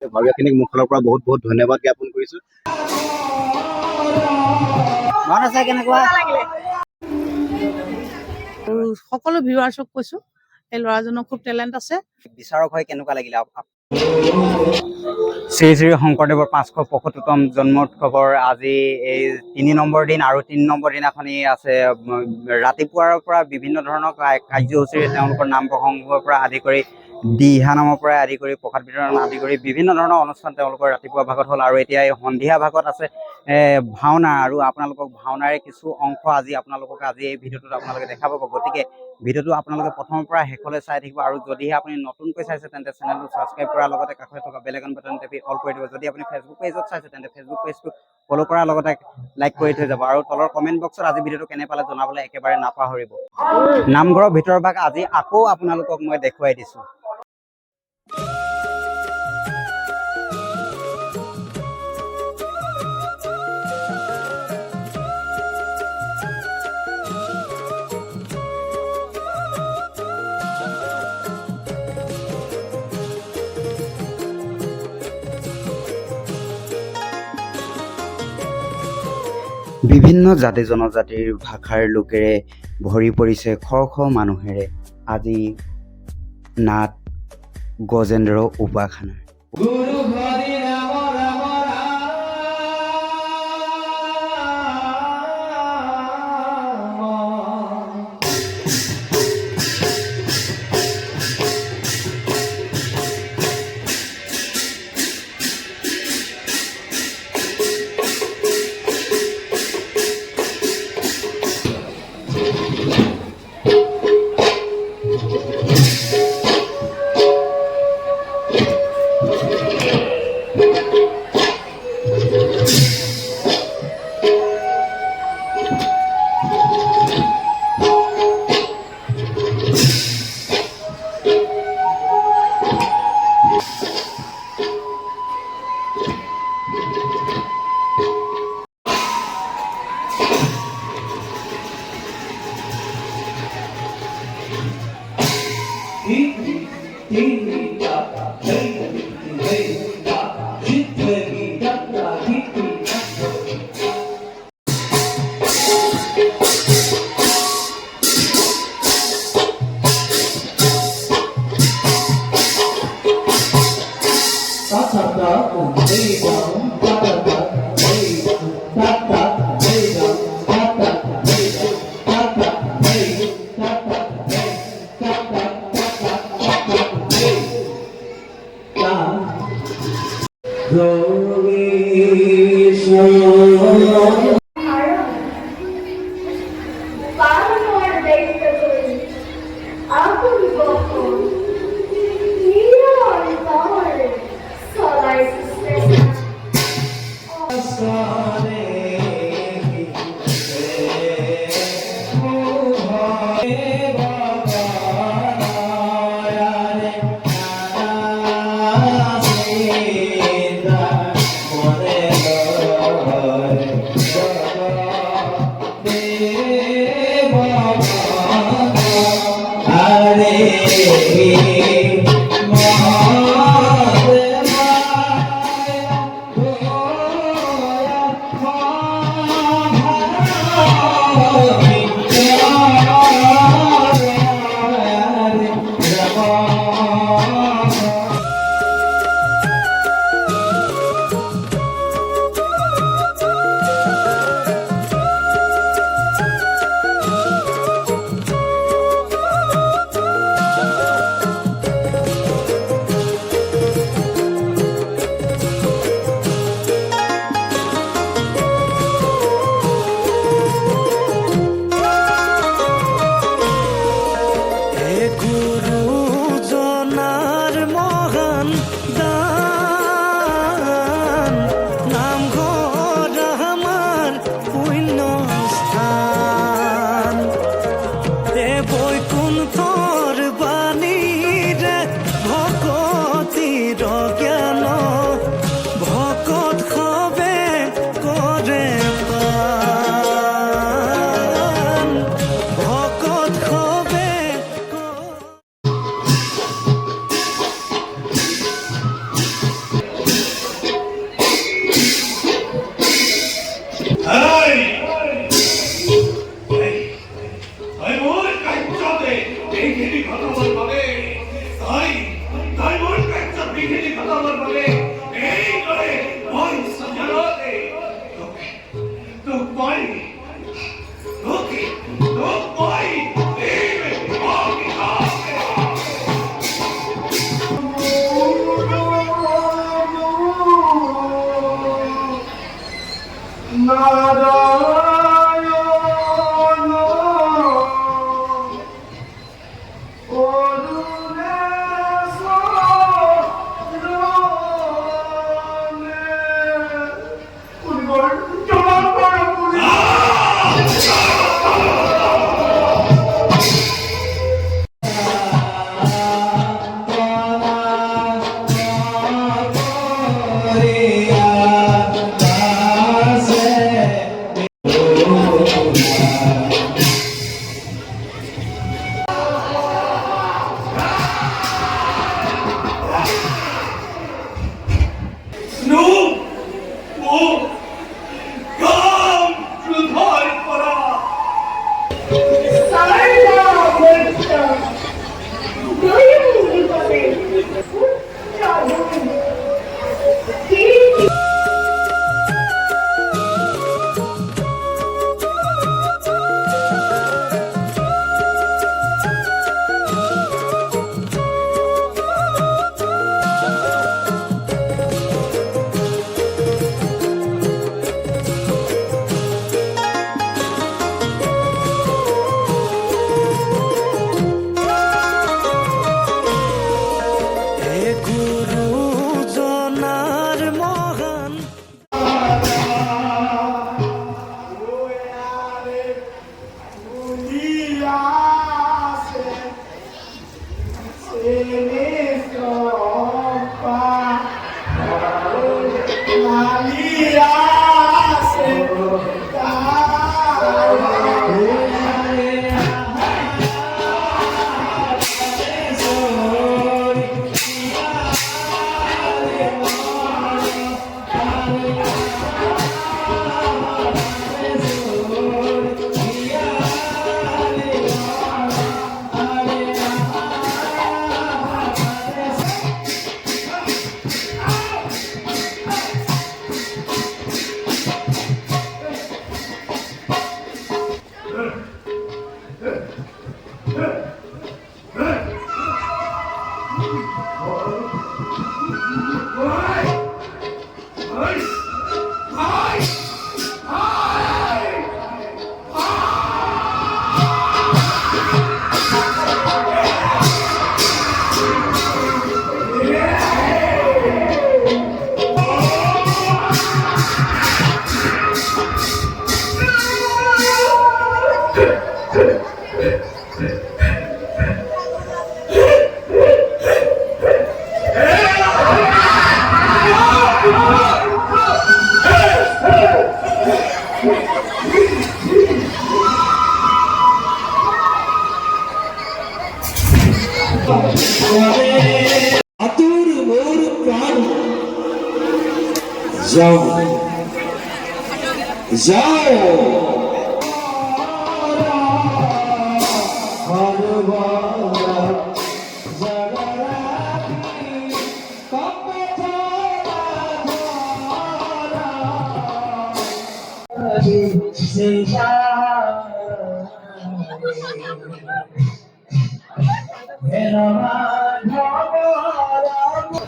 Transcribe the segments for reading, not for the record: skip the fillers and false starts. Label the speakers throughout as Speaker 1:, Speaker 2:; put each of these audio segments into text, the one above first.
Speaker 1: ভাৱিয়াখিনিক মোৰ ফালৰ পৰা বহুত বহুত ধন্যবাদ জ্ঞাপন কৰিছোঁ।
Speaker 2: সকলো ভিউৱাৰ্ছক কৈছোঁ এই ল'ৰাজনৰ খুব টেলেণ্ট আছে।
Speaker 1: বিচাৰক হৈ কেনেকুৱা লাগিলে? শ্ৰী শ্ৰী শংকৰদেৱৰ 575তম জন্ম উৎসৱৰ আজি এই 3 নম্বৰ দিন আৰু 3 নম্বৰ দিনাখনি আছে। ৰাতিপুৱাৰ পৰা বিভিন্ন ধৰণৰ কাৰ্যসূচীৰে তেওঁলোকৰ নাম প্ৰসংগৰ পৰা আদি কৰি দিহা নামৰ পৰা আদি কৰি প্ৰসাদ বিতৰণ আদি কৰি বিভিন্ন ধৰণৰ অনুষ্ঠান তেওঁলোকৰ ৰাতিপুৱা ভাগত হ'ল আৰু এতিয়া এই সন্ধিয়া ভাগত আছে ভাওনা আৰু আপোনালোকক ভাওনাৰে কিছু অংশ আজি এই ভিডিঅ'টোত আপোনালোকে দেখা পাব। গতিকে ভিডিঅ'টো আপোনালোকে প্ৰথমৰ পৰা শেষলৈ চাই থাকিব আৰু যদিহে আপুনি নতুনকৈ চাইছে তেন্তে চেনেলটো ছাবস্ক্ৰাইব কৰাৰ লগতে কাষত থকা বেল আইকন বাটন টিপি অল কৰি দিব। যদি আপুনি ফেচবুক পেজত চাইছে তেন্তে ফেচবুক পেজটো ফ'ল' কৰাৰ লগতে লাইক কৰি থৈ যাব আৰু তলৰ কমেণ্ট বক্সত আজি ভিডিঅ'টো কেনে পালে জনাবলৈ একেবাৰে নাপাহৰিব। নামঘৰৰ ভিতৰৰ ভাগ আজি আকৌ আপোনালোকক মই দেখুৱাই দিছোঁ। বিভিন্ন জাতি জনজাতিৰ ভাষাৰ লোকেৰে ভৰি পৰিছে শ শ মানুহেৰে আজি নাট গজেন্দ্ৰ উপাসনাৰ।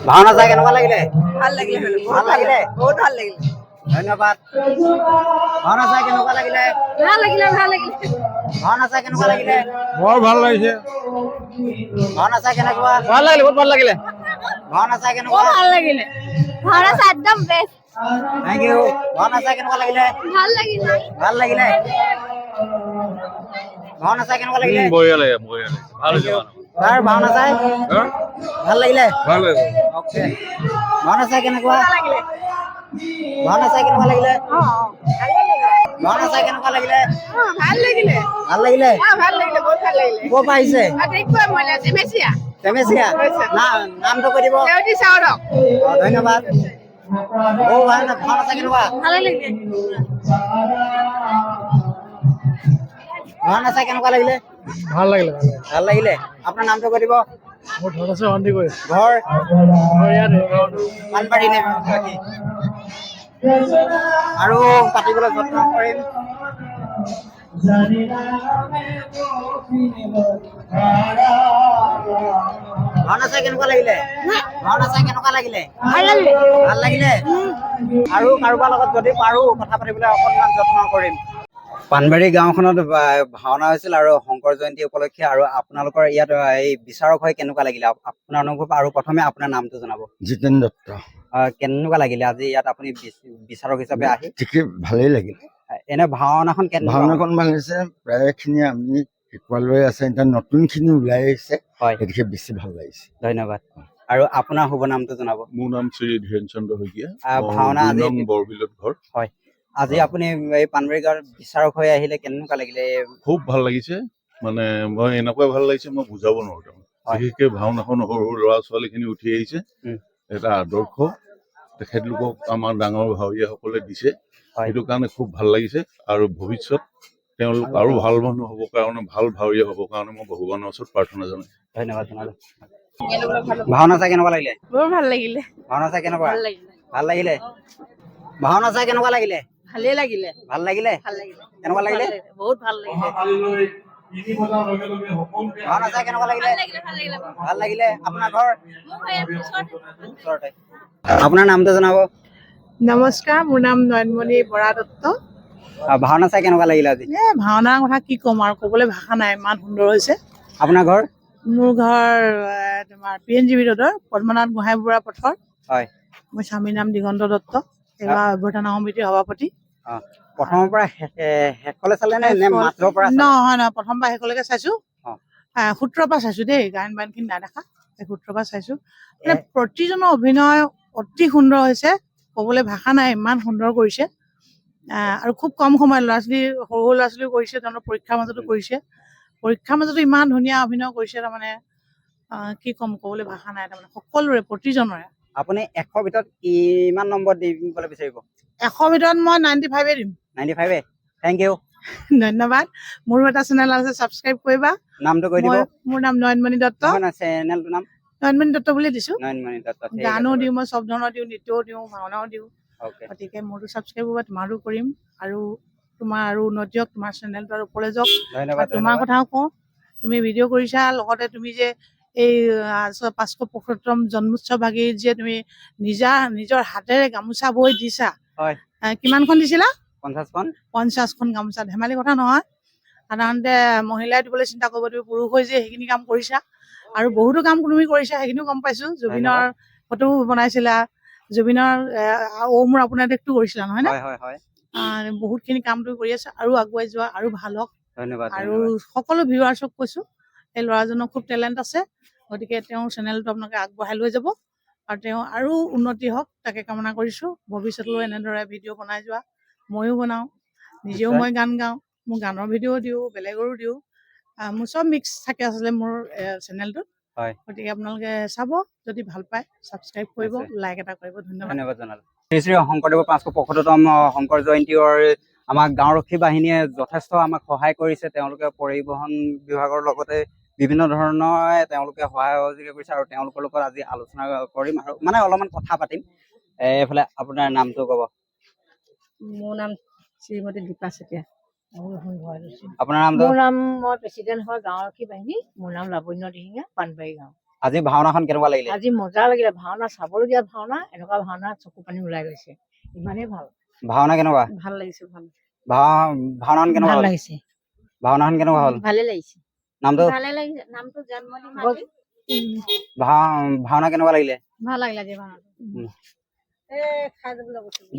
Speaker 1: ভাওনা চাই কেনেকুৱা লাগিলে?
Speaker 2: ভাল লাগিলে,
Speaker 1: ভাল লাগিলে,
Speaker 2: বহুত ভাল লাগিলে।
Speaker 1: ধন্যবাদ। ভাওনা চাই কেনেকুৱা লাগিলে?
Speaker 2: ভাল লাগিলে, ভাল লাগিলে।
Speaker 1: ভাওনা চাই কেনেকুৱা লাগিলে?
Speaker 3: বৰ ভাল লাগিছে।
Speaker 1: ভাওনা চাই কেনেকুৱা?
Speaker 3: ভাল লাগিলে, বহুত ভাল লাগিলে।
Speaker 1: ভাওনা চাই কেনেকুৱা?
Speaker 2: ভাল লাগিলে। ভাওনা চাই একদম বেষ্ট।
Speaker 1: Thank U. ভাওনা চাই কেনেকুৱা লাগিলে?
Speaker 2: ভাল লাগিলে।
Speaker 1: ভাল লাগিলে। ভাওনা চাই কেনেকুৱা লাগিলে?
Speaker 3: বঢ়িয়া লাগে, বঢ়িয়া লাগে। ভাল হৈছে
Speaker 1: তাৰ ভাওনা চাই ভাল লাগিলে?
Speaker 3: ভাল লাগিলে।
Speaker 1: অ'কে। ভাওনা চাই কেনেকুৱা? ভাওনা চাই কেনেকুৱা লাগিলে? ভাওনা চাই কেনেকুৱা লাগিলে?
Speaker 2: ভাল লাগিলে।
Speaker 1: ভাল লাগিলে?
Speaker 2: ভাল লাগিলে, বহুত ভাল লাগিলে।
Speaker 1: ক'ৰ পৰা আহিছে?
Speaker 2: টেমেচিয়া।
Speaker 1: টেমেচিয়া? নামটো কৈ দিব। ধন্যবাদ। ভাওনা চাই কেনেকুৱা?
Speaker 2: ভাল লাগিলে।
Speaker 1: ভাওনা চাই কেনেকুৱা লাগিলে?
Speaker 3: ভাল লাগিলে।
Speaker 1: ভাল লাগিলে। আপোনাৰ নামটো কৈ দিব।
Speaker 3: মোৰ ঘৰ আছে সন্দিকৈ
Speaker 1: ঘৰ
Speaker 3: ইয়াতে
Speaker 1: পানবাৰী নে বাকী আৰু পাতিবলৈ যত্ন কৰিম ভাওনা চাই কেনেকুৱা লাগিলে ভাওনা চাই কেনেকুৱা লাগিলে ভাল লাগিলে আৰু কাৰোবাৰ লগত যদি পাৰো কথা পাতিবলৈ অকণমান যত্ন কৰিম পানবাৰী গাঁওখনত ভাওনা হৈছিল আৰু শংকৰ জয়ন্তী উপলক্ষে আৰু আপোনালোকৰ ইয়াত এই বিচাৰক হৈ কেনেকুৱা লাগিলে আপোনাৰ অনুভৱ আৰু প্ৰথমে আপোনাৰ নামটো জনাব
Speaker 4: জিতেন দত্ত
Speaker 1: কেনেকুৱা লাগিলে আজি ইয়াত আপুনি বিচাৰক হিচাপে আহি
Speaker 4: ঠিকেই ভালেই লাগিলে
Speaker 1: এনে ভাওনাখন কেনেকুৱা
Speaker 4: ভাওনাখন ভাল হৈছে প্ৰায়খিনি আমি শিকোৱালৈ আছে এতিয়া নতুনখিনি ওলাই আহিছে
Speaker 1: হয়
Speaker 4: গতিকে বেছি ভাল লাগিছে
Speaker 1: ধন্যবাদ আৰু আপোনাৰ শুভ নামটো জনাব
Speaker 5: মোৰ নাম শ্ৰী ধীৰেন চন্দ্ৰ শইকীয়া
Speaker 1: ভাওনা আজি
Speaker 5: বৰবিলত ঘৰ
Speaker 1: হয় আজি আপুনি এই পানবাৰী গাঁৱৰ বিচাৰক হৈ আহিলে কেনেকুৱা লাগিলে
Speaker 5: খুব ভাল লাগিছে মানে মই এনেকুৱা ভাল লাগিছে মই বুজাব নোৱাৰো তাৰমানে বিশেষকে ভাওনাখন সৰু সৰু ল'ৰা ছোৱালীখিনি উঠি আহিছে এটা আদৰ্শ তেখেতলোকক আমাৰ ডাঙৰ ভাৱৰীয়াসকলে দিছে সেইটো কাৰণে খুব ভাল লাগিছে আৰু ভৱিষ্যত তেওঁলোক আৰু ভাল মানুহ হ'ব কাৰণে ভাল ভাৱৰীয়া হ'ব কাৰণে মই ভগৱানৰ ওচৰত প্ৰাৰ্থনা জনাই
Speaker 1: ধন্যবাদ জনালো ভাওনা চাই কেনেকুৱা লাগিলে
Speaker 2: বৰ ভাল লাগিলে
Speaker 1: ভাওনা চাই কেনেকুৱা ভাল লাগিলে ভাওনা চাই কেনেকুৱা লাগিলে
Speaker 2: ভালেই লাগিলে
Speaker 1: ভাল লাগিলে কেনেকুৱা লাগিলে
Speaker 2: বহুত ভাল লাগিলে
Speaker 1: ভাওনা চাই কেনেকুৱা লাগিলে ভাল লাগিলে আপোনাৰ ঘৰ ওচৰতে আপোনাৰ নামটো জনাব
Speaker 2: নমস্কাৰ মোৰ নাম নয়নমণি বৰা দত্ত
Speaker 1: ভাওনা চাই কেনেকুৱা লাগিলে আজি
Speaker 2: ভাওনাৰ কথা কি ক'ম আৰু ক'বলৈ ভাষা নাই ইমান সুন্দৰ হৈছে
Speaker 1: আপোনাৰ ঘৰ
Speaker 2: মোৰ ঘৰ তোমাৰ PNGB ৰোডৰ পদ্মনাথ গোহাঁই বুঢ়া পথৰ
Speaker 1: হয়
Speaker 2: মোৰ স্বামীৰ নাম দিগন্ত দত্ত এইবাৰ অভ্যৰ্থনা সমিতিৰ সভাপতি
Speaker 1: প্ৰথমৰ পৰা শেষলৈ চালে নে মাজৰ পৰা
Speaker 2: নহয় প্ৰথমবাৰ শেষলৈকে চাইছো সূত্ৰৰ পৰা চাইছো দেই গায়ন বায়নখিনি নাই দেখা এই সূত্ৰৰ পৰা চাইছো মানে প্ৰতিজনৰ অভিনয় অতি সুন্দৰ হৈছে ক'বলৈ ভাষা নাই ইমান সুন্দৰ কৰিছে আৰু খুব কম সময়ত ল'ৰা ছোৱালী সৰু সৰু ল'ৰা ছোৱালীও কৰিছে তেওঁলোকৰ পৰীক্ষাৰ মাজতো কৰিছে পৰীক্ষাৰ মাজতো ইমান ধুনীয়া অভিনয় কৰিছে তাৰমানে কি ক'ম ক'বলৈ ভাষা নাই তাৰমানে সকলোৰে প্ৰতিজনৰে
Speaker 1: আপুনি 100 ভিতৰত কিমান নম্বৰ দিবলৈ বিচাৰিব
Speaker 2: 100 ভিতৰত মই 95 দিম
Speaker 1: 95 থেংক ইউ
Speaker 2: ধন্যবাদ মোৰো এটা চেনেল আছে ছাবস্ক্ৰাইব কৰিবা
Speaker 1: নামটো কৈ দিব
Speaker 2: মোৰ নাম নয়নমণি দত্ত
Speaker 1: চেনেলটোৰ নাম
Speaker 2: নয়নমণি দত্ত বুলি দিছো
Speaker 1: নয়নমণি দত্ত
Speaker 2: গানো দিওঁ মই চব ধৰণৰ দিওঁ নৃত্যও দিওঁ ভাওনাও দিওঁ গতিকে মোৰতো ছাবস্ক্ৰাইব কৰিবা তোমাৰো কৰিম আৰু তোমাৰ আৰু উন্নতি হওক তোমাৰ চেনেলটো আৰু ওপৰলৈ যাওক তোমাৰ কথাও কওঁ তুমি ভিডিঅ' কৰিছা লগতে তুমি যে এই 575তম জন্মোৎসৱ ভাগিৰ যে তুমি নিজৰ হাতেৰে গামোচা বৈ দিছা কিমানখন দিছিলা 50খন গামোচা ধেমালি কথা নহয় সাধাৰণতে মহিলাই দিবলৈ চিন্তা কৰিব তুমি পুৰুষ হৈ যে সেইখিনি কাম কৰিছা আৰু বহুতো কাম তুমি কৰিছা সেইখিনিও গম পাইছো জুবিনৰ ফটো বনাইছিলা জুবিনৰ মোৰ আপোনাৰ দেশটো কৰিছিলা নহয় নে বহুতখিনি কাম তুমি কৰি আছা আৰু আগুৱাই যোৱা আৰু ভাল হওক আৰু সকলো ভিউৱাৰ্ছক কৈছো এই ল'ৰাজনৰ খুব টেলেণ্ট আছে গতিকে তেওঁৰ চেনেলটো আপোনালোকে আগবঢ়াই লৈ যাব আৰু তেওঁ আৰু উন্নতি হওক তাকে কামনা কৰিছো ভৱিষ্যতলৈ এনেদৰে ভিডিঅ' বনাই যোৱা ময়ো বনাওঁ নিজেও মই গান গাওঁ মোৰ গানৰ ভিডিঅ' দিওঁ বেলেগৰো দিওঁ মোৰ চব মিক্স থাকে আচলতে মোৰ চেনেলটোত গতিকে আপোনালোকে চাব যদি ভাল পায় ছাবস্ক্ৰাইব কৰিব লাইক এটা কৰিব ধন্যবাদ
Speaker 1: জনালো শ্ৰী শ্ৰী শংকৰদেৱৰ 575তম শংকৰ জয়ন্তীৰ আমাক গাঁওৰক্ষী বাহিনীয়ে যথেষ্ট আমাক সহায় কৰিছে তেওঁলোকে পৰিবহণ বিভাগৰ লগতে বিভিন্ন ধৰণৰ তেওঁলোকে সহায় সহযোগিতা কৰিছে আৰু তেওঁলোকৰ লগত আজি আলোচনা কৰিম আৰু মানে অলপমান কথা পাতিম এইফালে আপোনাৰ নামটো ক'ব
Speaker 6: মোৰ নাম শ্ৰীমতী দীপা চেতিয়া
Speaker 1: আপোনাৰ নামটো
Speaker 6: মোৰ নাম মই প্ৰেচিডেণ্ট হয় গাঁওৰক্ষী বাহিনী মোৰ নাম লাৱণ্য দিহিঙীয়া পানবাৰী গাঁও
Speaker 1: আজি ভাওনাখন কেনেকুৱা লাগিলে
Speaker 6: আজি মজা লাগিলে ভাওনা চাবলগীয়া ভাওনা এনেকুৱা ভাওনা চকু পানী ওলাই গৈছে ইমানেই ভাল
Speaker 1: ভাওনা কেনেকুৱা
Speaker 6: ভাল লাগিছে
Speaker 1: ভাওনাখন কেনেকুৱা
Speaker 6: ভাল লাগিছে
Speaker 1: ভাওনাখন কেনেকুৱা হ'ল
Speaker 6: ভালে লাগিছে
Speaker 1: নামটো
Speaker 6: নামটো জন্মদিন
Speaker 1: ভাওনা কেনেকুৱা লাগিলে
Speaker 6: ভাল লাগিলে আজি ভাওনা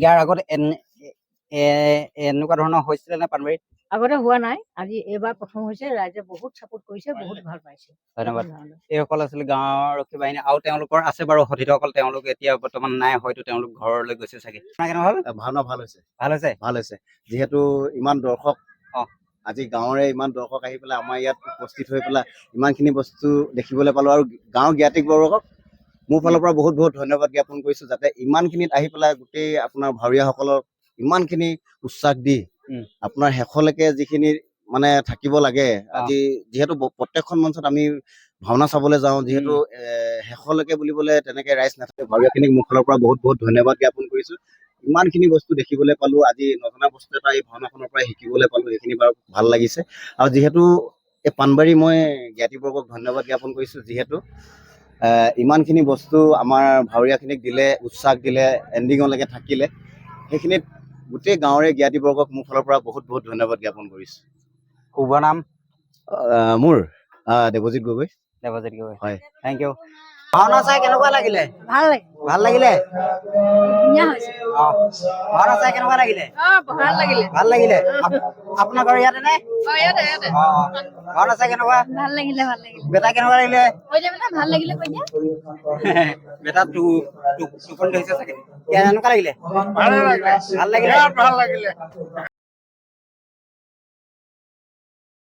Speaker 1: ইয়াৰ আগত এনেকুৱা ধৰণৰ হৈছিলে নে পানবাৰীত
Speaker 6: আগতে হোৱা নাই আজি এইবাৰ প্ৰথম হৈছে ৰাইজে বহুত ছাপোৰ্ট কৰিছে বহুত ভাল পাইছে
Speaker 1: ধন্যবাদ এইসকল আছিলে গাঁৱৰ ৰক্ষী বাহিনী আৰু তেওঁলোকৰ আছে বাৰু সতীৰ্থসকল তেওঁলোক এতিয়া বৰ্তমান নাই হয়তো তেওঁলোক ঘৰলৈ গৈছে চাগে কেনেকুৱা হ'ল
Speaker 4: ভাওনা ভাল হৈছে
Speaker 1: ভাল হৈছে
Speaker 4: যিহেতু ইমান দৰ্শক আজি গাঁৱৰে ইমান দৰ্শক আহি পেলাই আমাৰ ইয়াত উপস্থিত হৈ পেলাই ইমানখিনি বস্তু দেখিবলৈ পালো আৰু গাঁৱৰ জ্ঞাতিবৰ্গক মোৰ ফালৰ পৰা বহুত বহুত ধন্যবাদ জ্ঞাপন কৰিছো যাতে ইমানখিনিত আহি পেলাই গোটেই আপোনাৰ ভাৱৰীয়াসকলক ইমানখিনি উৎসাহ দি আপোনাৰ শেষলৈকে যিখিনি মানে থাকিব লাগে আজি যিহেতু প্ৰত্যেকখন মঞ্চত আমি ভাওনা চাবলৈ যাওঁ যিহেতু শেষলৈকে বুলিবলৈ তেনেকে ৰাইজ নাথাকে ভাৱৰীয়াখিনিক মোৰ ফালৰ পৰা বহুত বহুত ধন্যবাদ জ্ঞাপন কৰিছো ইমানখিনি বস্তু দেখিবলৈ পালো আজি নজনা বস্তু এটা এই ভাওনাখনৰ পৰা শিকিবলৈ পালো সেইখিনি বাৰু ভাল লাগিছে আৰু যিহেতু এই পাণবাৰী মই জ্ঞাতিবৰ্গক ধন্যবাদ জ্ঞাপন কৰিছো যিহেতু ইমানখিনি বস্তু আমাৰ ভাৱৰীয়াখিনিক দিলে উৎসাহ দিলে এণ্ডিঙলৈকে থাকিলে সেইখিনিত গোটেই গাঁৱৰে জ্ঞাতিবৰ্গক মোৰ ফালৰ পৰা বহুত বহুত ধন্যবাদ জ্ঞাপন কৰিছো
Speaker 1: শুভ নাম
Speaker 4: মোৰ দেৱজিৎ গগৈ
Speaker 1: দেৱজিৎ গগৈ
Speaker 4: হয়
Speaker 1: থেংক ইউ ভাওনা চাই কেনেকুৱা লাগিলে
Speaker 6: ভাল লাগে
Speaker 1: ভাল লাগিলে
Speaker 6: ধুনীয়া হৈছে
Speaker 1: ভাওনা চাই কেনেকুৱা লাগিলে
Speaker 6: ভাল লাগিলে
Speaker 1: ভাল লাগিলে আপোনাৰ ঘৰ ইয়াতে নে
Speaker 6: ইয়াতে
Speaker 1: ভাওনা চাই কেনেকুৱা
Speaker 6: ভাল লাগিলে
Speaker 1: বেটা কেনেকুৱা লাগিলে
Speaker 6: কৈ দিয়া মানে ভাল লাগিলে কৈ দিয়া
Speaker 1: বেটা টোপনি ধৰিছে চাগে কেনেকুৱা লাগিলে
Speaker 3: ভালে লাগিলে
Speaker 1: ভাল লাগিলে
Speaker 3: ভাল লাগিলে